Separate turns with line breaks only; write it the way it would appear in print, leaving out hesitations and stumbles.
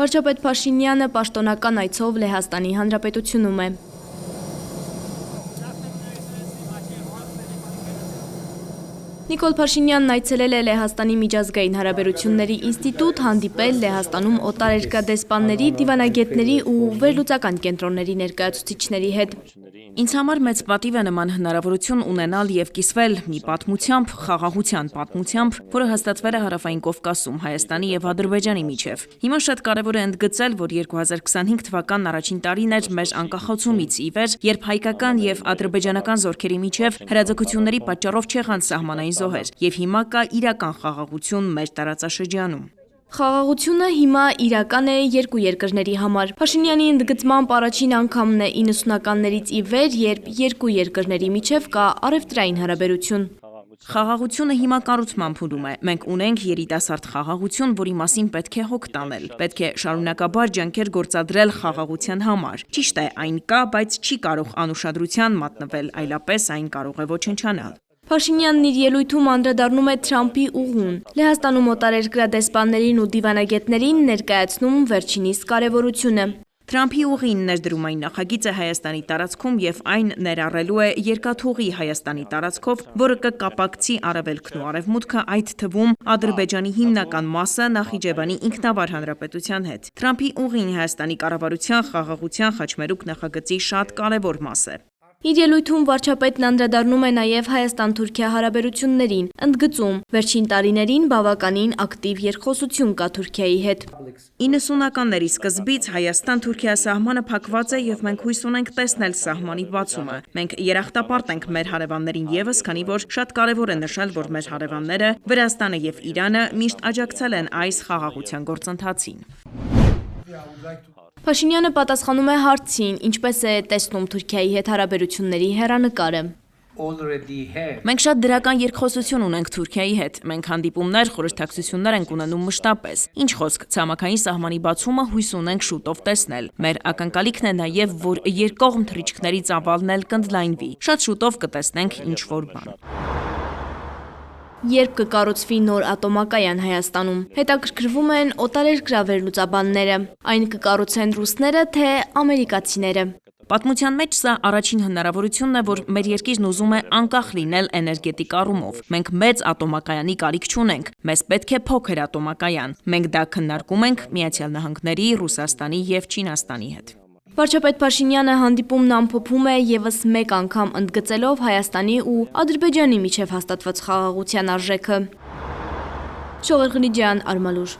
Վարչապետ Փաշինյանը պաշտոնական այցով Լեհաստանի Հանրապետությունում է։ Նիկոլ Փաշինյանն այցելել է Լեհաստանի միջազգային հարաբերությունների ինստիտուտ, հանդիպել Լեհաստանում օտարերկրադեսպանների, դիվանագետների ու վերլուծական կենտրոնների ներկայացուցիչների հետ։ Ինձ համար մեծ պատիվ է նման հնարավորություն ունենալ եւ կիսվել մի պատմությամբ, խաղաղության պատմությամբ, որը հաստատվել է Հարավային Կովկասում, Հայաստանի եւ Ադրբեջանի միջեւ։ Հիմա շատ կարեւոր է ընդգծել, որ 2025 թվականն առաջին տարին էր մեր անկախացումից ի վեր, երբ հայկական եւ ադրբեջանական զորքերի միջեւ հրաձգությունների պատճառով չեղան սահմանային զոհեր, եւ հիմա կա իրական խաղաղություն մեր տարածաշրջանում։ Խաղաղությունը հիմա իրական է երկու երկրների համար։ Փաշինյանի ընդգծմամբ առաջին անգամն է 90-ականներից ի վեր, երբ երկու երկրների միջև կա առևտրային հարաբերություն։ Խաղաղությունը հիմա կառուցման փուլում է։ Մենք ունենք երիտասարդ խաղաղություն, որի մասին պետք է հոգ տանել։ Պետք է շարունակաբար ջանքեր գործադրել խաղաղության համար։ Ճիշտ է, այն կա, բայց չի կարող անուշադրության մատնվել, այլապես այն կարող է ոչնչանալ։ Փաշինյանն իր ելույթում անդրադառնում է Թրամփի ուղուն։ Լեհաստանում օտարերկրադեսպաններին ու դիվանագետներին ներկայացնում վերջինիս կարևորությունը։ Թրամփի ուղին ներդրում այն նախագիծը Հայաստանի տարածքում եւ այն ներառելու է երկաթուղի Հայաստանի տարածքով, որը կկապակցի արևելքն ու արևմուտքը, այդ թվում Ադրբեջանի հիմնական մասը Նախիջևանի ինքնավար հանրապետության հետ։ Թրամփի ուղին Հայաստանի կառավարության խաղաղության խաչմերուկ նախագծի շատ կարևոր մաս է։ Իր ելույթում վարչապետն անդրադառնում է նաև Հայաստան-Թուրքիա հարաբերություններին, ընդգծում վերջին տարիներին բավականին ակտիվ երկխոսություն կա Թուրքիայի հետ։ 90-ականների սկզբից Հայաստան-Թուրքիա սահմանը փակված է եւ մենք հույս ունենք տեսնել սահմանի բացումը։ Մենք երախտապարտ ենք մեր հարևաններին եւս, քանի որ շատ կարեւոր է նշել, որ մեր հարևանները Վրաստանը եւ Իրանը միշտ աջակցել են այս խաղաղության գործընթացին։ Փաշինյանը պատասխանում է հարցին, ինչպես է տեսնում Թուրքիայի հետ հարաբերությունների հեռանկարը։ Մենք շատ դրական երկխոսություն ունենք Թուրքիայի հետ։ Մենք հանդիպումներ, խորհրդակցություններ ենք ունենում մշտապես։ Ինչ խոսք, ցամաքային սահմանի բացումը հույս ունենք շուտով տեսնել։ Մեր ակնկալիքն է նաև, որ երկկողմ թռիչքների ծավալն էլ կընդլայնվի։ Շատ շուտով կտեսնենք ինչ-որ բան։ Երբ կկառուցվի նոր ատոմակայան Հայաստանում, հետաքրքրվում են օտարերկրավերլուծաբանները։ Այն կկառուցեն ռուսները, թե ամերիկացիները։ Պատմության մեջ սա առաջին հնարավորությունն է, որ մեր երկիրն ուզում է անկախ լինել էներգետիկ առումով։ Մենք մեծ ատոմակայանի կարիք չունենք։ Մեզ պետք է փոքր ատոմակայան։ Մենք դա քննարկում ենք Միացյալ Նահանգների, Ռուսաստանի եւ Չինաստանի հետ։ Վարչապետ Փաշինյանը հանդիպումն ամփոփում է եւս մեկ անգամ ընդգծելով Հայաստանի ու Ադրբեջանի միջև հաստատված խաղաղության արժեքը։ Շողեր Ղնիջյան, Արմալուր։